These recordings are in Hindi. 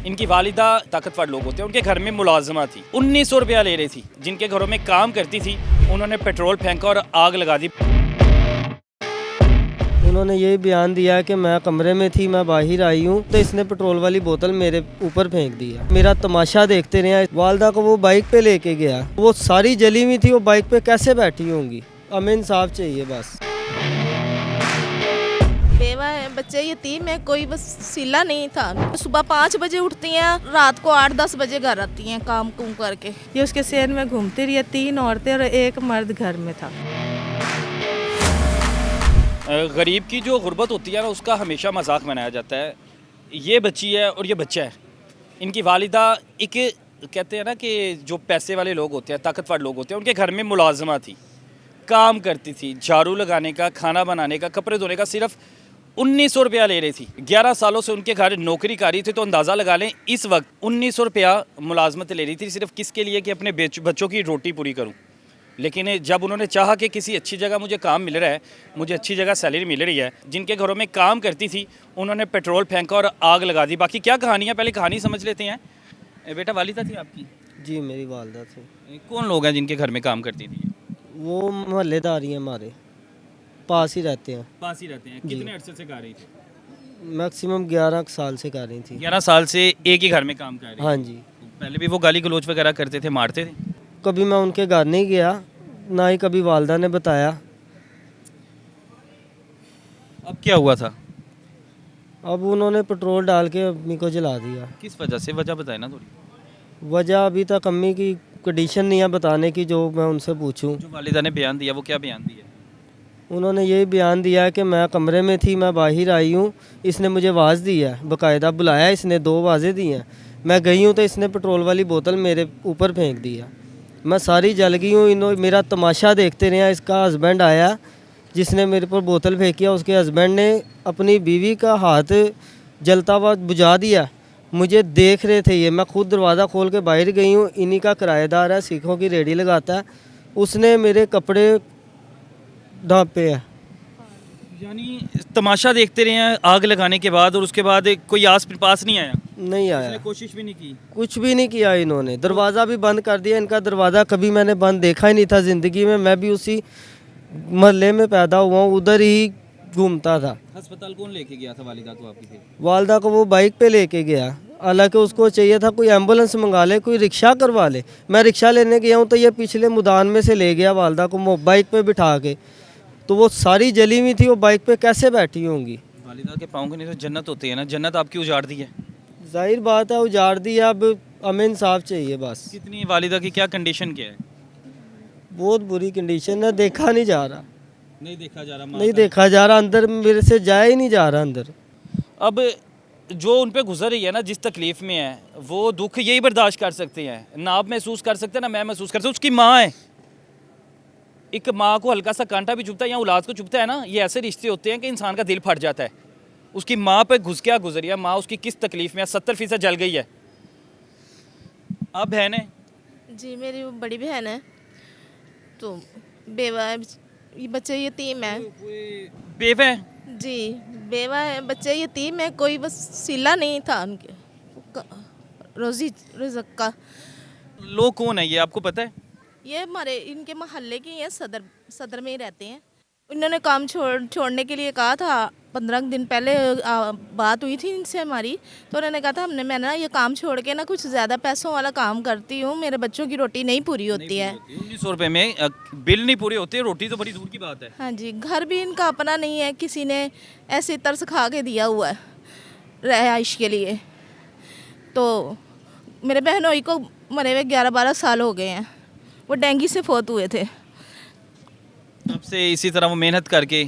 इनकी वालिदा ताकतवर लोग होते हैं, उनके घर में मुलाजमा थी, 1900 रुपया ले रही थी। जिनके घरों में काम करती थी उन्होंने पेट्रोल फेंका और आग लगा दी। उन्होंने यही बयान दिया कि मैं कमरे में थी, मैं बाहर आई हूँ तो इसने पेट्रोल वाली बोतल मेरे ऊपर फेंक दिया। मेरा तमाशा देखते रहे। वालदा को वो बाइक पे लेके गया, वो सारी जली हुई थी, वो बाइक पे कैसे बैठी होंगी। हमें इंसाफ चाहिए बस। बेवा है, बच्चे यतीम है, कोई बस सिला नहीं था। सुबह 5 बजे उठती हैं, रात को 8-10 बजे घर आती हैं काम कुम करके। ये उसके शहर में घूमती रही है, 3 औरतें और 1 मर्द घर में था। गरीब की जो गुर्बत होती है ना, उसका हमेशा मजाक बनाया जाता है। ये बच्ची है और ये बच्चा है। इनकी वालिदा एक कहते हैं ना कि जो पैसे वाले लोग होते हैं, ताकतवर लोग होते हैं, उनके घर में मुलाजमा थी, काम करती थी, झाड़ू लगाने का, खाना बनाने का, कपड़े धोने का, सिर्फ 1900 रुपया ले रही थी। 11 सालों से उनके घर नौकरी कर रही थी, तो अंदाज़ा लगा लें इस वक्त 1900 रुपया मुलाजमत ले रही थी, सिर्फ किसके लिए कि अपने बच्चों की रोटी पूरी करूं। लेकिन जब उन्होंने चाहा कि किसी अच्छी जगह मुझे काम मिल रहा है, मुझे अच्छी जगह सैलरी मिल रही है, जिनके घरों में काम करती थी उन्होंने पेट्रोल फेंका और आग लगा दी। बाकी क्या कहानी है, पहले कहानी समझ लेते हैं। बेटा, वालिदा थी आपकी? जी मेरी वालदा थी। कौन लोग हैं जिनके घर में काम करती थी? वो मोहल्लेदार ही हैं, हमारे पास ही रहते हैं। पास ही रहते हैं। कितने अरसे से कर रही थी? मैक्सिमम 11 साल से कर रही थी। 11 साल से एक ही घर में काम कर रही थी। हाँ जी। पहले भी वो गाली गलौज वगैरह करते थे, मारते थे? कभी मैं उनके घर नहीं गया, ना ही कभी वालदा ने बताया। अब क्या हुआ था? अब उन्होंने पेट्रोल डाल के अम्मी को जला दिया। किस वजह से? वजह बताए ना थोड़ी। वजह अभी तक अम्मी की कंडीशन नहीं है बताने की, जो मैं उनसे पूछूं। जो वालिदा ने बयान दिया वो क्या बयान दिया? उन्होंने यही बयान दिया कि मैं कमरे में थी, मैं बाहर आई हूँ, इसने मुझे आवाज़ दी है, बाकायदा बुलाया, इसने 2 आवाज़ें दी हैं। मैं गई हूँ तो इसने पेट्रोल वाली बोतल मेरे ऊपर फेंक दिया। मैं सारी जल गई हूँ। इन्होंने मेरा तमाशा देखते रहे। इसका हस्बैंड आया जिसने मेरे पर बोतल फेंकी है, उसके हस्बैंड ने अपनी बीवी का हाथ जलता हुआ बुझा दिया। मुझे देख रहे थे ये, मैं खुद दरवाज़ा खोल के बाहर गई हूँ। इन्हीं का किराएदार है, सीखों की रेडी लगाता है, उसने मेरे कपड़े ढांपे हैं। यानी तमाशा देखते रहे हैं आग लगाने के बाद, और उसके बाद कोई आस पास नहीं आया? नहीं आया, कोशिश भी नहीं की? कुछ भी नहीं किया इन्होंने। दरवाज़ा भी बंद कर दिया। इनका दरवाज़ा कभी मैंने बंद देखा ही नहीं था ज़िंदगी में। मैं भी उसी मोहल्ले में पैदा हुआ हूँ, उधर ही घूमता था। अस्पताल कौन लेके गया था वालिदा को आपकी फिर? वालदा को वो बाइक पे लेके गया, हालांकि उसको चाहिए था कोई एम्बुलेंस मंगा ले, कोई रिक्शा करवा ले। मैं रिक्शा लेने गया हूँ तो ये पिछले मैदान में से ले गया वालदा को बाइक पे बिठा के, तो वो सारी जली हुई थी, वो बाइक पे कैसे बैठी होंगी। वालिदा के पाँव के नीचे जन्नत होती है ना, जन्नत आपकी उजाड़ दी है। जाहिर बात है उजाड़ दी है। अब हमें इंसाफ चाहिए बस। कितनी वालिदा की क्या कंडीशन क्या है? बहुत बुरी कंडीशन है, देखा नहीं जा रहा। नहीं देखा जा रहा? नहीं देखा जा रहा, अंदर मेरे से जाया ही नहीं जा रहा अंदर। अब जो उन पे गुजर रही है ना, जिस तकलीफ़ में है, वो दुख यही बर्दाश्त कर सकते हैं ना। आप महसूस कर सकते हैं ना मैं महसूस कर सकता हूँ। उसकी माँ है, एक माँ को हल्का सा कांटा भी चुभता है या औलाद को चुभता है ना, ये ऐसे रिश्ते होते हैं कि इंसान का दिल फट जाता है। उसकी माँ पे क्या गुजरी है, माँ उसकी किस तकलीफ़ में है, 70% जल गई है। आप बहन है? जी मेरी बड़ी बहन है, तो बेवा है, ये बच्चे यतीम है। बेवा है? जी बेवा है, बच्चे यतीम है, कोई बस सिला नहीं था उनके रोजी रिज़्क़ का। लोग कौन है ये आपको पता है? ये हमारे इनके मोहल्ले के हैं, सदर में ही रहते हैं। इन्होंने काम छोड़ने के लिए कहा था। 15 दिन पहले बात हुई थी इनसे हमारी, तो उन्होंने कहा था मैं ना ये काम छोड़ के ना कुछ ज़्यादा पैसों वाला काम करती हूँ, मेरे बच्चों की रोटी नहीं पूरी होती है। 1900 रुपये में बिल नहीं पूरे होते, रोटी तो बड़ी दूर की बात है। हाँ जी, घर भी इनका अपना नहीं है, किसी ने ऐसे तरस खा के दिया हुआ है रहाइश के लिए। तो मेरे बहनोई को मरे हुए 11-12 साल हो गए हैं, वो डेंगू से फौत हुए थे। तब से इसी तरह वो मेहनत करके,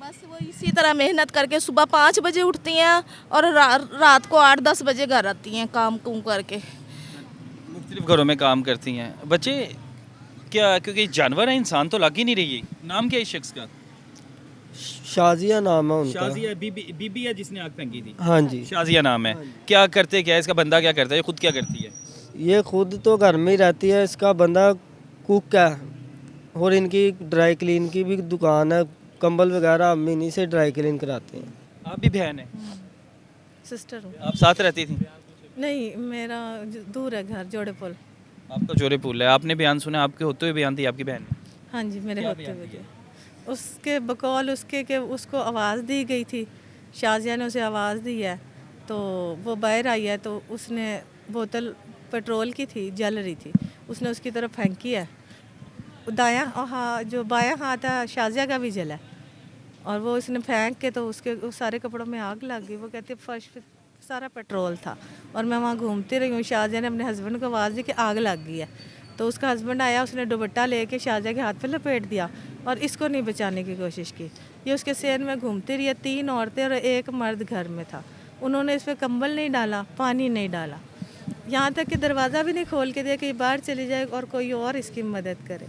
बस वो इसी तरह मेहनत करके सुबह 5 बजे उठती हैं और रात को 8-10 बजे घर आती हैं काम कुम करके। मुख्तलिफ घरों में काम करती हैं। बच्चे क्या, क्योंकि जानवर है, इंसान तो लग ही नहीं रही है। नाम क्या है इस शख्स का? शाजिया नाम है उनका। शाजिया बीबी है जिसने आग फेंकी थी? हाँ जी। शाजिया नाम है। क्या करते क्या है इसका बंदा, क्या करता है, ये खुद क्या करती है? ये खुद तो घर में ही रहती है, इसका बंदा कुक है, और इनकी ड्राई क्लीन की भी दुकान है, कंबल वगैरह हम इन्हीं से ड्राई क्लीन कराते हैं। आप भी बहन है? सिस्टर हूँ। आप साथ रहती थी? नहीं, मेरा दूर है घर, जोड़े पुल। आपका जोरे पुल है, आपने बयान सुना, आपके होते हुए बयान दी आपकी बहन ने? हाँ जी, मेरे क्या होते बयान हुए दिया? जो उसके बकौल उसके कि उसको आवाज़ दी गई थी, शाजिया ने उसे आवाज़ दी है, तो वो बाहर आई है, तो उसने बोतल पेट्रोल की थी, जल रही थी, उसने उसकी तरफ फेंकी है। दायां हाँ, जो बायां हाथ है शाजिया का भी जला है, और वो उसने फेंक के तो उसके उस सारे कपड़ों में आग लग गई। वो कहती है फर्श पे सारा पेट्रोल था और मैं वहाँ घूमती रही हूँ। शाजिया ने अपने हस्बैंड को आवाज़ दी कि आग लग गई है, तो उसका हस्बैंड आया, उसने दुपट्टा लेके शाजिया के हाथ पे लपेट दिया और इसको नहीं बचाने की कोशिश की। ये उसके सेन में घूमती रही है। 3 औरतें और 1 मर्द घर में था। उन्होंने इस पर कंबल नहीं डाला, पानी नहीं डाला, यहाँ तक कि दरवाज़ा भी नहीं खोल के दिया कि बाहर चली जाए और कोई और इसकी मदद करे।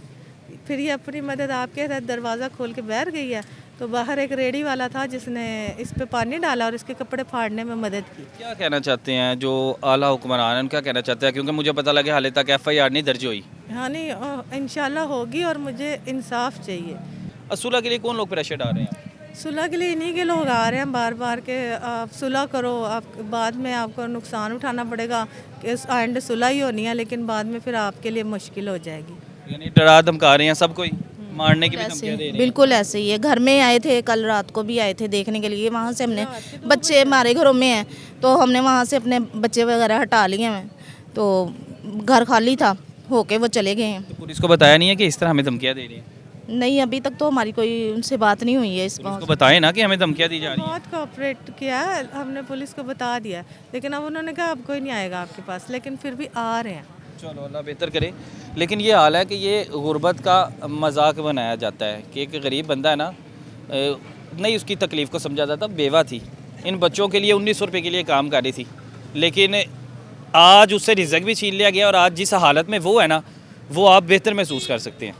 फिर ये अपनी मदद आपके तहत दरवाज़ा खोल के बैठ गई है, तो बाहर एक रेडी वाला था जिसने इस पे पानी डाला और इसके कपड़े फाड़ने में मदद की। क्या कहना चाहते हैं जो आला हुक्मरान हैं, क्या कहना चाहते हैं, क्योंकि मुझे पता लगे हाले तक FIR नहीं दर्ज हुई? हाँ नहीं, इंशाल्लाह होगी और मुझे इंसाफ चाहिए। सुलह के लिए कौन लोग प्रेशर डाल रहे हैं? सुलह के लिए इन्हीं के लोग आ रहे हैं बार बार के आप सुलह करो, आप बाद में आपको नुकसान उठाना पड़ेगा कि एंड सुलह ही होनी है, लेकिन बाद में फिर आपके लिए मुश्किल हो जाएगी। यानी डरा धमका रहे हैं सबको ही, मारने की भी ऐसे धमकियां दे रहे हैं। बिल्कुल ऐसे ही है। घर में आए थे, कल रात को भी आए थे देखने के लिए। वहाँ से हमने बच्चे हमारे घरों में हैं, तो हमने वहाँ से अपने बच्चे वगैरह हटा लिए हैं, तो घर खाली था होके वो चले गए हैं। तो पुलिस को बताया नहीं है कि इस तरह हमें धमकियां दे रही हैं? नहीं, अभी तक तो हमारी कोई उनसे बात नहीं हुई है इस पुलिस बात। को बताएं ना कि हमें धमकियां दी जा रही हैं। बहुत कोऑपरेट किया है हमने, पुलिस को बता दिया है, लेकिन अब उन्होंने कहा अब कोई नहीं आएगा आपके पास, लेकिन फिर भी आ रहे हैं। चलो अल्लाह बेहतर करे। लेकिन ये हाल है कि ये गुर्बत का मजाक बनाया जाता है कि एक गरीब बंदा है ना, नहीं उसकी तकलीफ़ को समझा जाता। बेवा थी, इन बच्चों के लिए 1900 रुपये के लिए काम कर रही थी, लेकिन आज उससे रिज़्क भी छीन लिया गया और आज जिस हालत में वो है ना, वो आप बेहतर महसूस कर सकते हैं।